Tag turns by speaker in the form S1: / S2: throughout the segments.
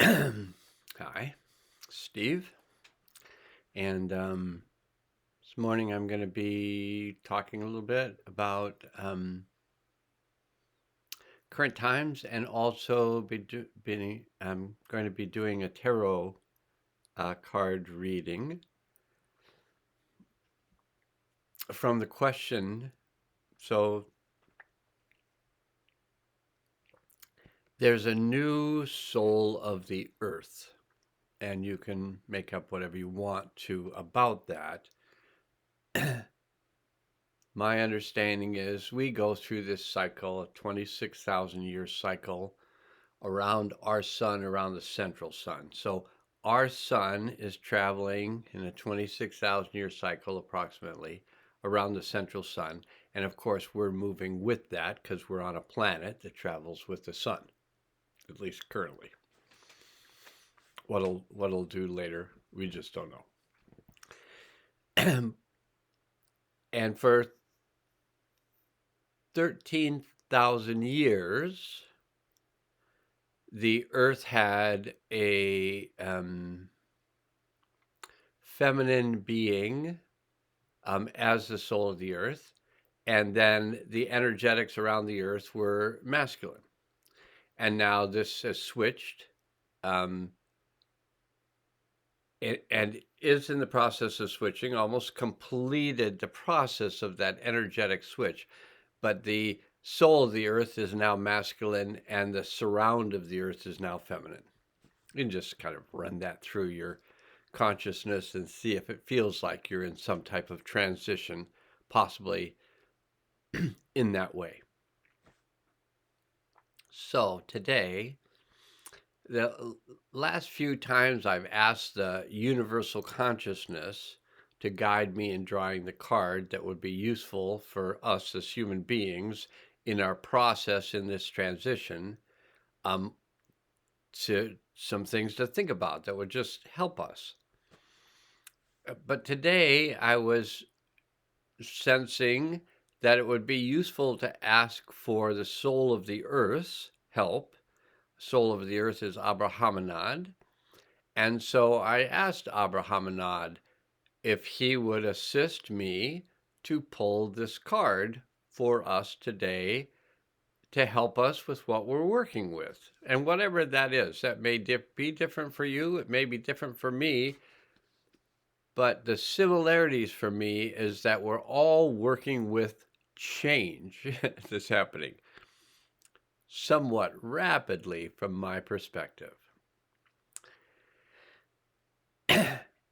S1: Hi, Steve. And this morning I'm going to be talking a little bit about current times and also I'm going to be doing a tarot card reading from the question. So there's a new soul of the earth, and you can make up whatever you want to about that. My understanding is we go through this cycle, a 26,000 year cycle around our sun, around the central sun. So our sun is traveling in a 26,000 year cycle approximately around the central sun. And of course, we're moving with that because we're on a planet that travels with the sun, at least currently. What'll do later, we just don't know. And for 13,000 years, the earth had a feminine being as the soul of the earth, and then the energetics around the earth were masculine. And now this has switched, um, and is in the process of switching, almost completed the process of that energetic switch. But the soul of the earth is now masculine, and the surround of the earth is now feminine. You can just kind of run that through your consciousness and see if it feels like you're in some type of transition, possibly in that way. So today, the last few times I've asked the universal consciousness to guide me in drawing the card that would be useful for us as human beings in our process in this transition, um, to some things to think about that would just help us. But today I was sensing that it would be useful to ask for the soul of the earth's help. Soul of the earth is Abrahamanad. And so I asked Abrahamanad if he would assist me to pull this card for us today to help us with what we're working with. And whatever that is, that may be different for you, it may be different for me, but the similarities for me is that we're all working with change that's happening somewhat rapidly from my perspective.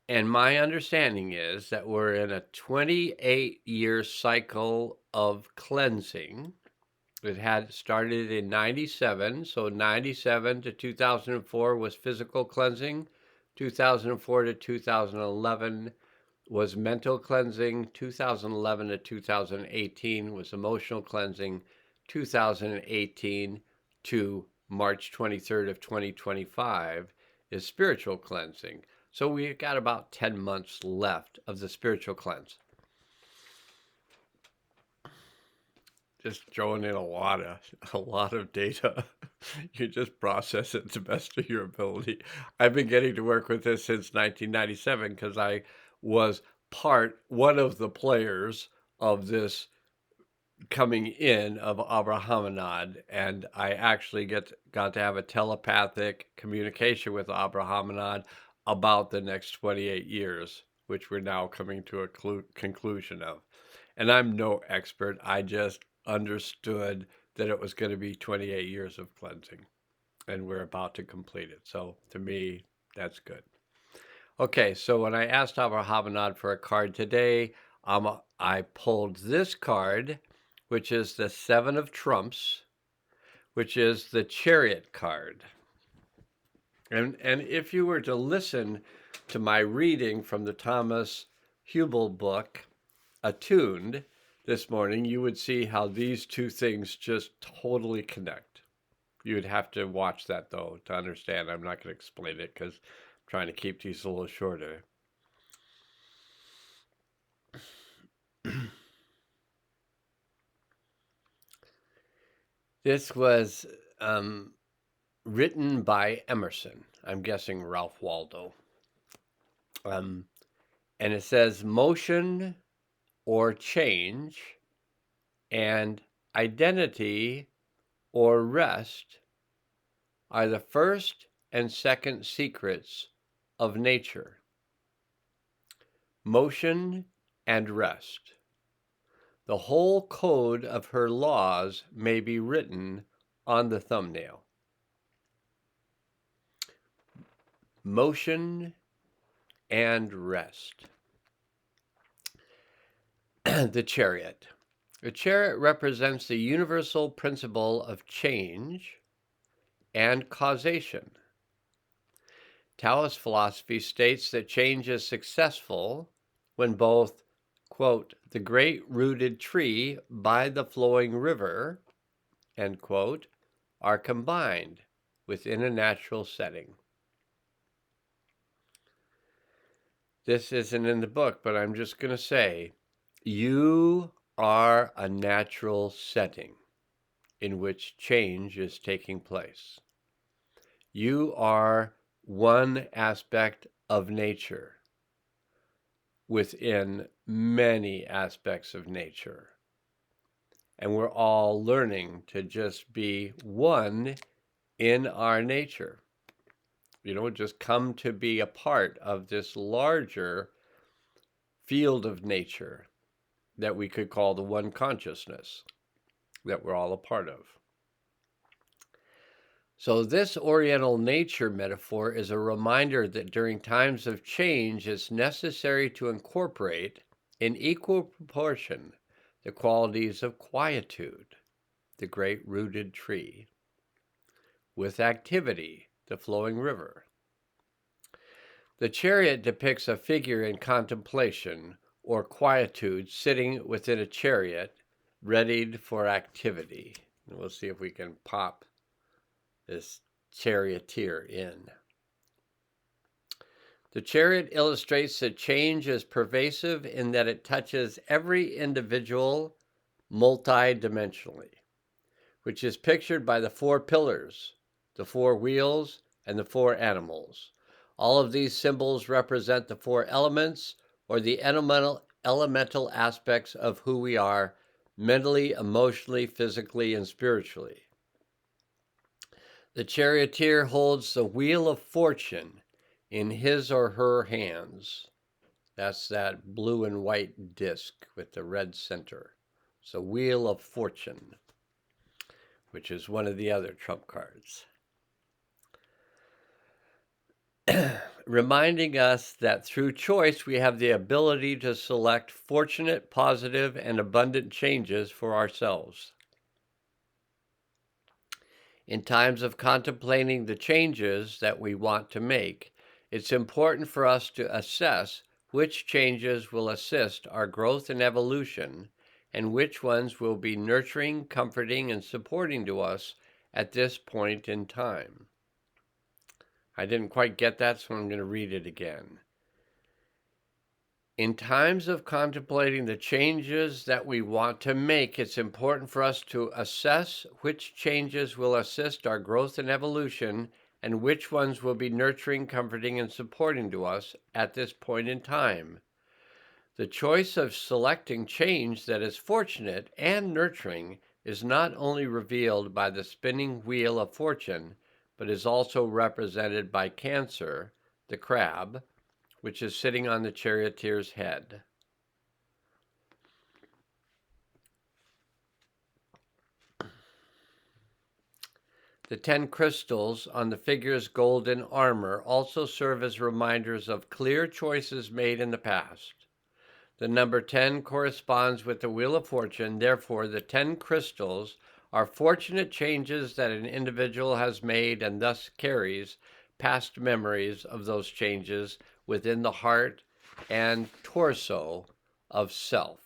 S1: And my understanding is that we're in a 28-year cycle of cleansing. It had started in 97, so 97 to 2004 was physical cleansing, 2004 to 2011 was mental cleansing, 2011 to 2018 was emotional cleansing, 2018 to March 23rd of 2025 is spiritual cleansing. So we got about 10 months left of the spiritual cleanse. Just throwing in a lot of data. You just process it to the best of your ability. I've been getting to work with this since 1997 because I was one of the players of this coming in of Abrahamanad, and I actually got to have a telepathic communication with Abrahamanad about the next 28 years, which we're now coming to a conclusion of. And I'm no expert. I just understood that it was going to be 28 years of cleansing, and we're about to complete it. So to me, that's good. Okay, so when I asked Abrahamanad for a card today, I pulled this card, which is the Seven of Trumps, which is the Chariot card. And if you were to listen to my reading from the Thomas Hubel book, Attuned, this morning, you would see how these two things just totally connect. You would have to watch that, though, to understand. I'm not going to explain it because I'm trying to keep these a little shorter. This was written by Emerson. I'm guessing Ralph Waldo. And it says motion or change and identity or rest are the first and second secrets of nature. Motion and rest. The whole code of her laws may be written on the thumbnail. Motion and rest. The Chariot. The Chariot represents the universal principle of change and causation. Taoist philosophy states that change is successful when both, quote, the great rooted tree by the flowing river, end quote, are combined within a natural setting. This isn't in the book, but I'm just going to say, you are a natural setting in which change is taking place. You are one aspect of nature within many aspects of nature. And we're all learning to just be one in our nature. Just come to be a part of this larger field of nature that we could call the one consciousness that we're all a part of. So this Oriental nature metaphor is a reminder that during times of change, it's necessary to incorporate in equal proportion the qualities of quietude, the great rooted tree, with activity, the flowing river. The Chariot depicts a figure in contemplation or quietude sitting within a chariot, readied for activity. And we'll see if we can pop this charioteer in. The Chariot illustrates that change is pervasive in that it touches every individual multidimensionally, which is pictured by the 4 pillars, the 4 wheels, and the 4 animals. All of these symbols represent the 4 elements or the elemental aspects of who we are mentally, emotionally, physically, and spiritually. The charioteer holds the wheel of fortune in his or her hands. That's that blue and white disc with the red center. It's a wheel of fortune, which is one of the other trump cards. Reminding us that through choice we have the ability to select fortunate, positive, and abundant changes for ourselves. In times of contemplating the changes that we want to make, it's important for us to assess which changes will assist our growth and evolution, and which ones will be nurturing, comforting, and supporting to us at this point in time. I didn't quite get that, so I'm going to read it again. In times of contemplating the changes that we want to make, it's important for us to assess which changes will assist our growth and evolution, and which ones will be nurturing, comforting, and supporting to us at this point in time. The choice of selecting change that is fortunate and nurturing is not only revealed by the spinning wheel of fortune, but is also represented by Cancer, the crab, which is sitting on the charioteer's head. The 10 crystals on the figure's golden armor also serve as reminders of clear choices made in the past. The number 10 corresponds with the Wheel of Fortune. Therefore, the 10 crystals are fortunate changes that an individual has made and thus carries past memories of those changes within the heart and torso of self.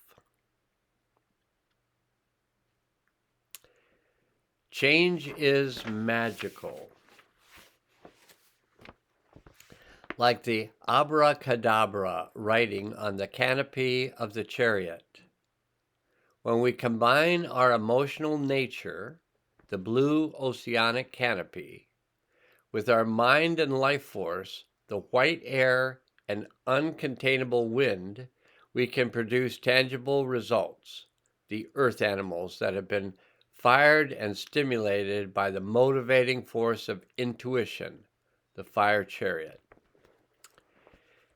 S1: Change is magical. Like the abracadabra writing on the canopy of the chariot. When we combine our emotional nature, the blue oceanic canopy, With our mind and life force, the white air and uncontainable wind, we can produce tangible results. The earth animals that have been fired and stimulated by the motivating force of intuition, the fire chariot.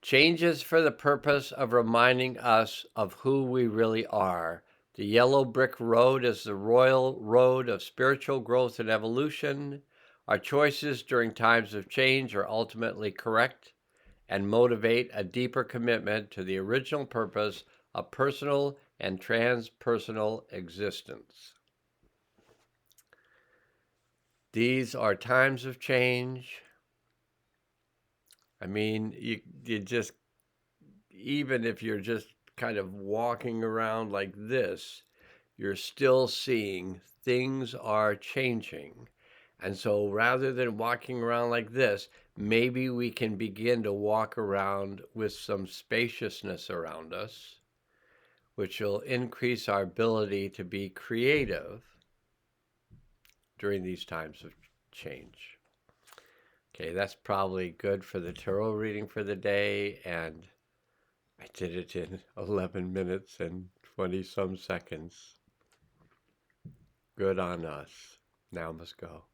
S1: Changes for the purpose of reminding us of who we really are. The yellow brick road is the royal road of spiritual growth and evolution. Our choices during times of change are ultimately correct and motivate a deeper commitment to the original purpose of personal and transpersonal existence. These are times of change. I mean, you just, even if you're just kind of walking around like this, you're still seeing things are changing. And so rather than walking around like this, maybe we can begin to walk around with some spaciousness around us, which will increase our ability to be creative during these times of change. Okay, that's probably good for the tarot reading for the day, and I did it in 11 minutes and 20 some seconds. Good on us. Now must go.